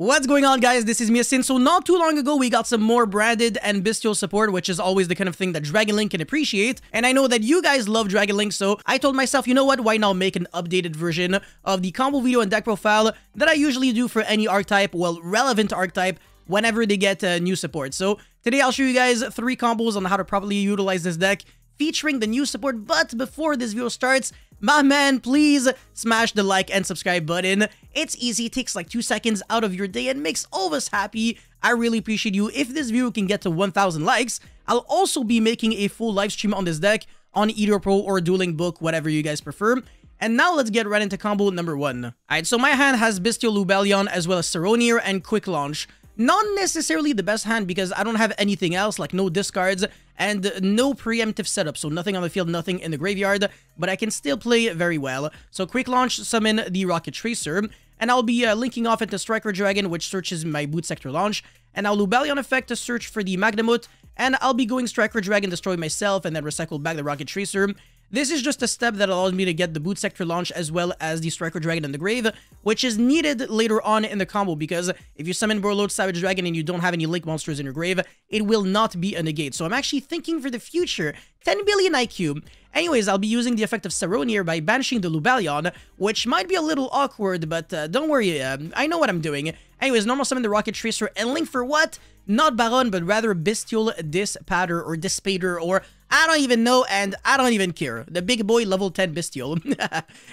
What's going on, guys? This is Miasin. So not too long ago, we got some more branded and bestial support, which is always the kind of thing that Dragon Link can appreciate. And I know that you guys love Dragon Link, so I told myself, you know what? Why not make an updated version of the combo video and deck profile that I usually do for any archetype, well, relevant archetype, whenever they get new support. So today, I'll show you guys 3 combos on how to properly utilize this deck, featuring the new support. But before this video starts, my man, please smash the like and subscribe button. It's easy, it takes like 2 seconds out of your day and makes all of us happy. I really appreciate you. If this video can get to 1,000 likes, I'll also be making a full live stream on this deck on Edo Pro or Dueling Book, whatever you guys prefer. And now let's get right into combo number 1. Alright, so my hand has Bestial Lubellion as well as Saronir and Quick Launch. Not necessarily the best hand because I don't have anything else, like no discards and no preemptive setup, so nothing on the field, nothing in the graveyard, but I can still play very well. So Quick Launch, summon the Rocket Tracer, and I'll be linking off into Striker Dragon, which searches my Boot Sector Launch, and now Lubellion effect to search for the Magnamut, and I'll be going Striker Dragon, destroy myself, and then recycle back the Rocket Tracer. This is just a step that allows me to get the Boot Sector Launch as well as the Striker Dragon in the grave, which is needed later on in the combo, because if you summon Borreload Savage Dragon and you don't have any Link monsters in your grave, it will not be a negate. So I'm actually thinking for the future, 10 billion IQ. Anyways, I'll be using the effect of Saronir by banishing the Lubellion, which might be a little awkward, but don't worry, I know what I'm doing. Anyways, normal summon the Rocket Tracer and link for what? Not Baron, but rather Bestial Dispater or Dispater, or I don't even know, and I don't even care. The big boy level 10 Bestial.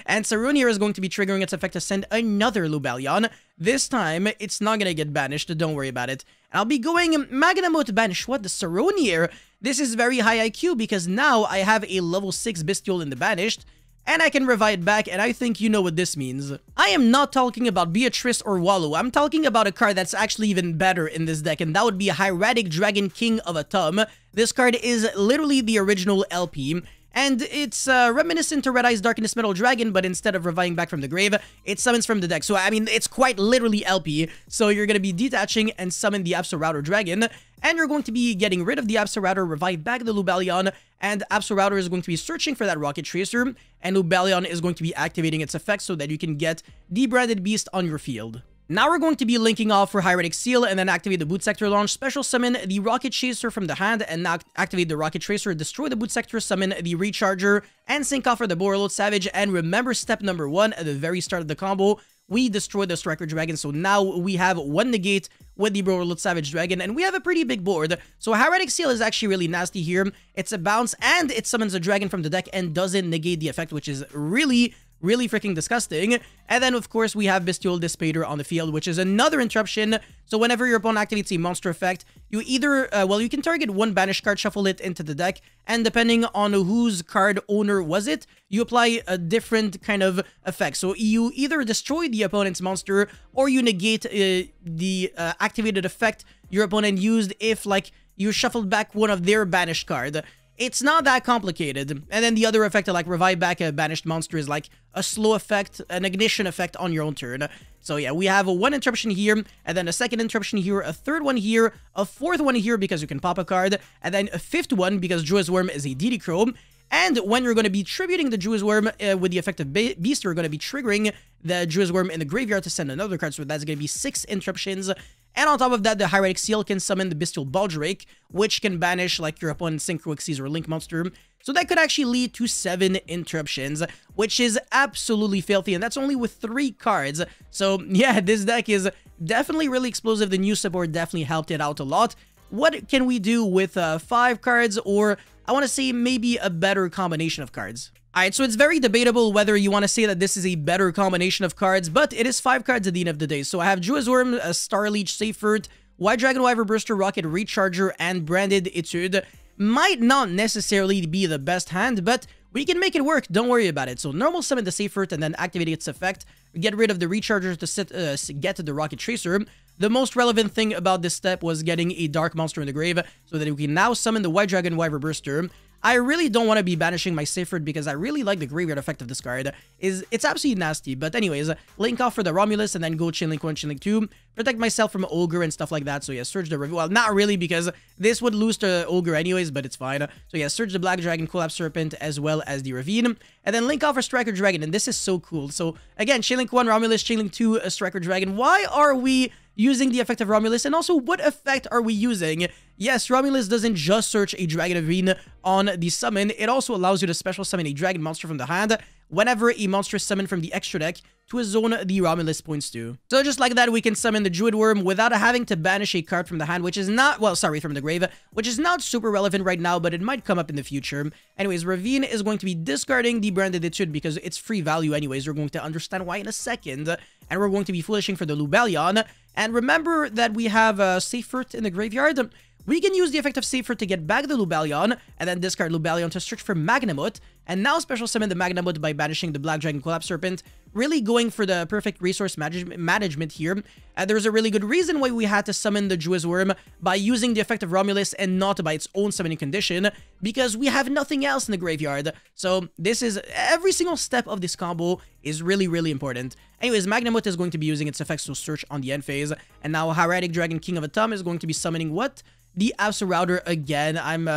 And Saronir is going to be triggering its effect to send another Lubellion. This time, it's not going to get banished, don't worry about it. And I'll be going Magnamut banish. What? The Saronir? This is very high IQ because now I have a level 6 Bestial in the banished, and I can revive back, and I think you know what this means. I am not talking about Beatrice or Wallow. I'm talking about a card that's actually even better in this deck, and that would be Hieratic Dragon King of Atum. This card is literally the original LP, and it's reminiscent to Red Eyes Darkness Metal Dragon, but instead of reviving back from the grave, it summons from the deck. So, I mean, it's quite literally LP. So, you're going to be detaching and summon the Absorouter Dragon, and you're going to be getting rid of the Absorouter, revive back the Lubellion, and Absorouter is going to be searching for that Rocket Tracer, and Lubellion is going to be activating its effect so that you can get the Branded Beast on your field. Now we're going to be linking off for Hieratic Seal and then activate the Boot Sector Launch, special summon the Rocket Chaser from the hand, and now activate the Rocket Tracer, destroy the Boot Sector, summon the Recharger, and sync off for the Borreload Savage. And remember step number 1 at the very start of the combo, we destroyed the Striker Dragon, so now we have 1 negate with the Borreload Savage Dragon, and we have a pretty big board. So Hieratic Seal is actually really nasty here. It's a bounce, and it summons a dragon from the deck and doesn't negate the effect, which is really freaking disgusting. And then, of course, we have Bestial Dispater on the field, which is another interruption. So whenever your opponent activates a monster effect, you either, well, you can target 1 banished card, shuffle it into the deck, and depending on whose card owner was it, you apply a different kind of effect. So you either destroy the opponent's monster, or you negate the activated effect your opponent used if, like, you shuffled back one of their banished card. It's not that complicated. And then the other effect to like revive back a banished monster is like a slow effect, an ignition effect on your own turn. So yeah, we have 1 interruption here, and then a 2nd interruption here, a 3rd one here, a 4th one here because you can pop a card, and then a 5th one because Druid's Worm is a DD Chrome. And when you're going to be tributing the Druid's Worm with the effect of Beast, you're going to be triggering the Druid's Worm in the graveyard to send another card, so that's going to be 6 interruptions. And on top of that, the Hieratic Seal can summon the Bestial Baldrake, which can banish like your opponent's Synchro Xyz or Link monster. So that could actually lead to 7 interruptions, which is absolutely filthy, and that's only with 3 cards. So yeah, this deck is definitely really explosive. The new support definitely helped it out a lot. What can we do with 5 cards, or I want to say maybe a better combination of cards? Alright, so it's very debatable whether you want to say that this is a better combination of cards, but it is 5 cards at the end of the day. So I have Druid's Worm, Starleech, Seifert, White Dragon, Wyvern Burster, Rocket, Recharger, and Branded Etude. Might not necessarily be the best hand, but we can make it work, don't worry about it. So normal summon the Seifert and then activate its effect. Get rid of the Recharger to get to the Rocket Tracer. The most relevant thing about this step was getting a Dark Monster in the grave, so that we can now summon the White Dragon, Wyvern Burster. I really don't want to be banishing my Seifert because I really like the graveyard effect of this card. It's absolutely nasty. But anyways, link off for the Romulus and then go Chainlink 1, Chainlink 2. Protect myself from Ogre and stuff like that. So yeah, Surge the Reveal. Well, not really because this would lose to Ogre anyways, but it's fine. So yeah, Surge the Black Dragon, Collapse Serpent, as well as the Ravine. And then link off for Striker Dragon. And this is so cool. So again, Chainlink 1, Romulus, Chainlink 2, Striker Dragon. Why are we using the effect of Romulus, and also what effect are we using? Yes, Romulus doesn't just search a Dragon Ravine on the summon, it also allows you to special summon a dragon monster from the hand whenever a monster is summoned from the extra deck to a zone the Romulus points to. So just like that, we can summon the Druid Worm without having to banish a card from the hand, which is not, well, sorry, from the grave, which is not super relevant right now, but it might come up in the future. Anyways, Ravine is going to be discarding the Branded Etude because it's free value anyways. We're going to understand why in a second. And we're going to be foolishing for the Lubellion. And remember that we have Seifert in the graveyard. We can use the effect of Seifert to get back the Lubellion, and then discard Lubellion to search for Magnamut, and now special summon the Magnamut by banishing the Black Dragon Collapse Serpent, really going for the perfect resource management here. There's a really good reason why we had to summon the Druid Worm by using the effect of Romulus and not by its own summoning condition, because we have nothing else in the graveyard. So this is, every single step of this combo is really, really important. Anyways, Magnamut is going to be using its effects to search on the end phase, and now Hieratic Dragon King of Atum is going to be summoning what? The Absolrouter again. I'm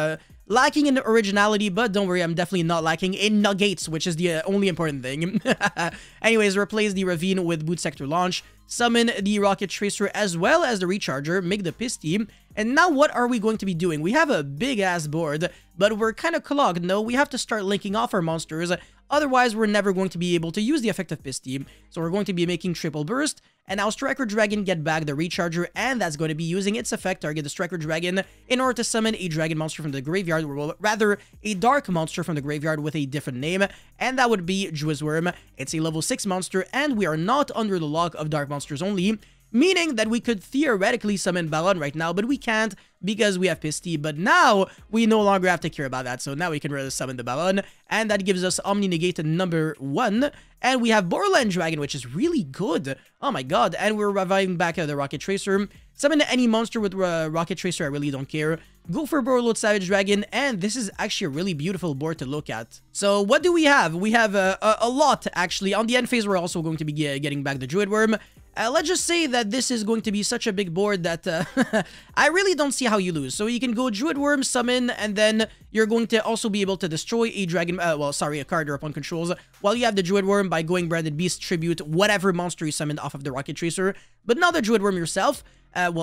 lacking in originality, but don't worry, I'm definitely not lacking in Nugates, which is the only important thing. Anyways, replace the Ravine with Boot Sector Launch, summon the Rocket Tracer as well as the Recharger, make the Pisty, and now what are we going to be doing? We have a big-ass board, but we're kind of clogged. No, we have to start linking off our monsters, otherwise we're never going to be able to use the effect of Pisty. So we're going to be making Triple Burst, and now Striker Dragon get back the Recharger, and that's going to be using its effect, target the Striker Dragon, in order to summon a Dragon monster from the graveyard, or rather, a Dark monster from the graveyard with a different name, and that would be Druid Worm. It's a level 6 monster, and we are not under the lock of Dark monsters only, meaning that we could theoretically summon Ballon right now, but we can't because we have Pisty. But now we no longer have to care about that, so now we can really summon the Ballon, and that gives us Omni Negate number 1, and we have Borderland Dragon, which is really good. Oh my god, and we're reviving back the Rocket Tracer. Summon any monster with Rocket Tracer, I really don't care. Go for Borreload Savage Dragon, and this is actually a really beautiful board to look at. So what do we have? We have a lot, actually. On the end phase, we're also going to be getting back the Druid Worm. Let's just say that this is going to be such a big board that I really don't see how you lose. So you can go Druid Worm, summon, and then you're going to also be able to destroy a dragon, a card or upon controls, while you have the Druid Worm by going Branded Beast, tribute whatever monster you summoned off of the Rocket Tracer, but not the Druid Worm yourself.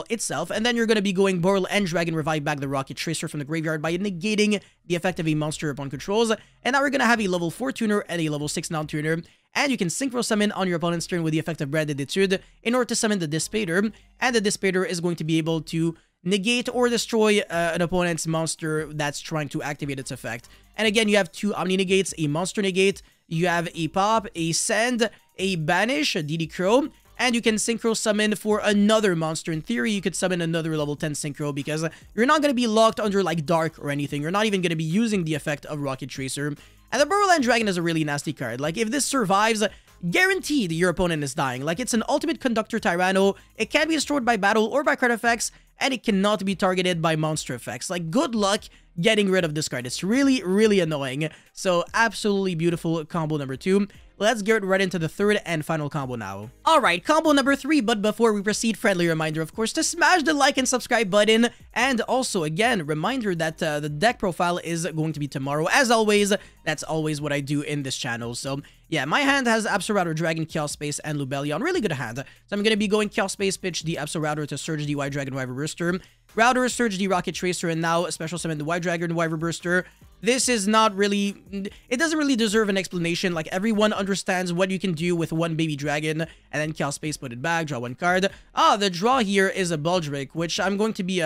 Itself, and then you're going to be going Boral and Dragon revive back the Rocket Tracer from the graveyard by negating the effect of a monster upon controls, and now we're going to have a level 4 tuner and a level 6 non-tuner, and you can synchro summon on your opponent's turn with the effect of Branded Etude in order to summon the Dissipator, and the Dissipator is going to be able to negate or destroy an opponent's monster that's trying to activate its effect. And again, you have 2 Omni Negates, a Monster Negate, you have a Pop, a Send, a Banish, a DD Crow, and you can Synchro Summon for another monster. In theory, you could summon another level 10 Synchro because you're not going to be locked under like Dark or anything. You're not even going to be using the effect of Rocket Tracer. And the Borderland Dragon is a really nasty card. Like, if this survives, guaranteed your opponent is dying. Like, it's an Ultimate Conductor Tyranno. It can be destroyed by battle or by card effects, and it cannot be targeted by monster effects. Like, good luck getting rid of this card. It's really, really annoying. So, absolutely beautiful combo number 2. Let's get right into the third and final combo now. Alright, combo number 3, but before we proceed, friendly reminder, of course, to smash the like and subscribe button, and also, again, reminder that the deck profile is going to be tomorrow. As always, that's always what I do in this channel. So, yeah, my hand has Absolrouter, Dragon, Chaos Space, and Lubellion. Really good hand. So I'm going to be going Chaos Space, pitch the Absolrouter to Surge the White Dragon, Wyver Burster. Router, Surge the Rocket Tracer, and now special summon the White Dragon, Wyver Burster. This is not really, it doesn't really deserve an explanation. Like, everyone understands what you can do with one baby dragon, and then Chaos Space, put it back, draw one card. The draw here is a Baldric, which I'm going to be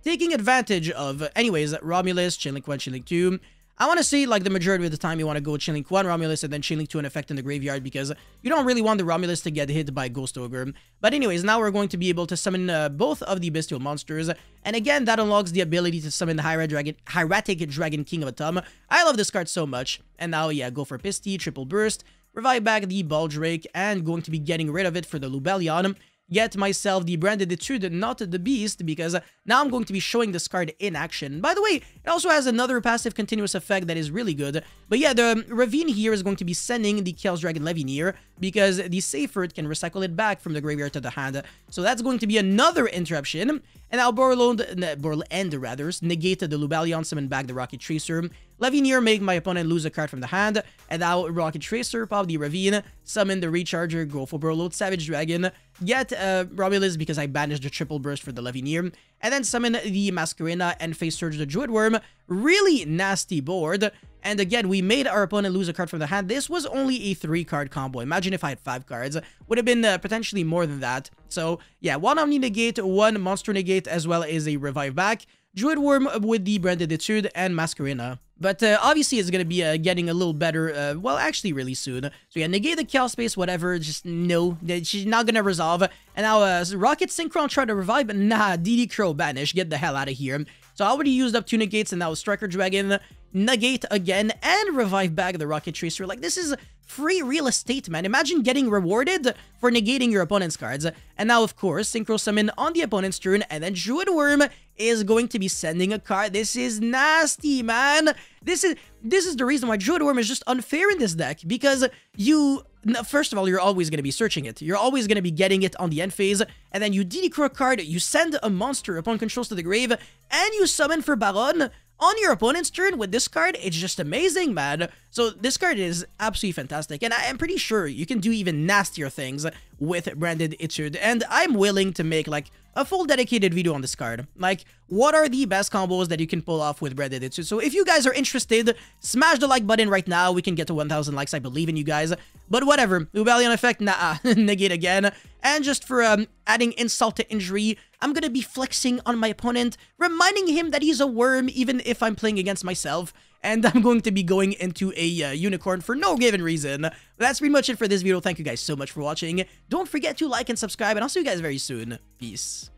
taking advantage of. Anyways, Romulus, Chainlink 1, Chainlink 2. I want to say, like, the majority of the time you want to go Chainlink 1 Romulus and then Chainlink 2 an effect in the graveyard because you don't really want the Romulus to get hit by Ghost Ogre. But anyways, now we're going to be able to summon both of the Bestial monsters. And again, that unlocks the ability to summon the Hieratic Dragon King of Atum. I love this card so much. And now, yeah, go for Pisty, Triple Burst, revive back the Baldric, and going to be getting rid of it for the Lubellion. Get myself the Branded Etude, not the Beast, because now I'm going to be showing this card in action. By the way, it also has another passive continuous effect that is really good. But yeah, the Ravine here is going to be sending the Chaos Dragon Levineer, because the Seifert can recycle it back from the graveyard to the hand. So that's going to be another interruption. And now Borland rather negate the Lubellion, summon back the Rocket Tracer. Lavineer make my opponent lose a card from the hand. And now Rocket Tracer, pop the Ravine, summon the Recharger, go for Borreload, Savage Dragon, get Romulus because I banished the Triple Burst for the Lavineer, and then summon the Masquerena and Face Surge the Druid Worm. Really nasty board. And again, we made our opponent lose a card from the hand. This was only a 3-card combo. Imagine if I had 5 cards. Would have been potentially more than that. So, yeah, 1 Omni Negate, 1 Monster Negate, as well as a Revive back. Druid Worm with the Branded Etude and Masquerena. But obviously, it's going to be getting a little better, well, actually really soon. So yeah, negate the Chaos Space, whatever, just no, she's not going to resolve. And now Rocket Synchron try to revive, but nah, DD Crow banish, get the hell out of here. So I already used up 2 negates, and now Striker Dragon, negate again, and revive back the Rocket Tracer. Like, this is free real estate, man. Imagine getting rewarded for negating your opponent's cards. And now, of course, Synchro Summon on the opponent's turn, and then Druid Worm is going to be sending a card. This is nasty, man. This is the reason why Druid Worm is just unfair in this deck, because first of all, you're always going to be searching it. You're always going to be getting it on the end phase, and then you DD Crow card, you send a monster upon controls to the grave, and you summon for Baron on your opponent's turn with this card. It's just amazing, man. So this card is absolutely fantastic, and I am pretty sure you can do even nastier things with Branded Etude, and I'm willing to make like a full dedicated video on this card. Like, what are the best combos that you can pull off with Branded Etude? So if you guys are interested, smash the like button right now. We can get to 1,000 likes. I believe in you guys. But whatever. Lubellion effect, nah, negate again. And just for adding insult to injury, I'm gonna be flexing on my opponent, reminding him that he's a worm even if I'm playing against myself. And I'm going to be going into a unicorn for no given reason. That's pretty much it for this video. Thank you guys so much for watching. Don't forget to like and subscribe, and I'll see you guys very soon. Peace.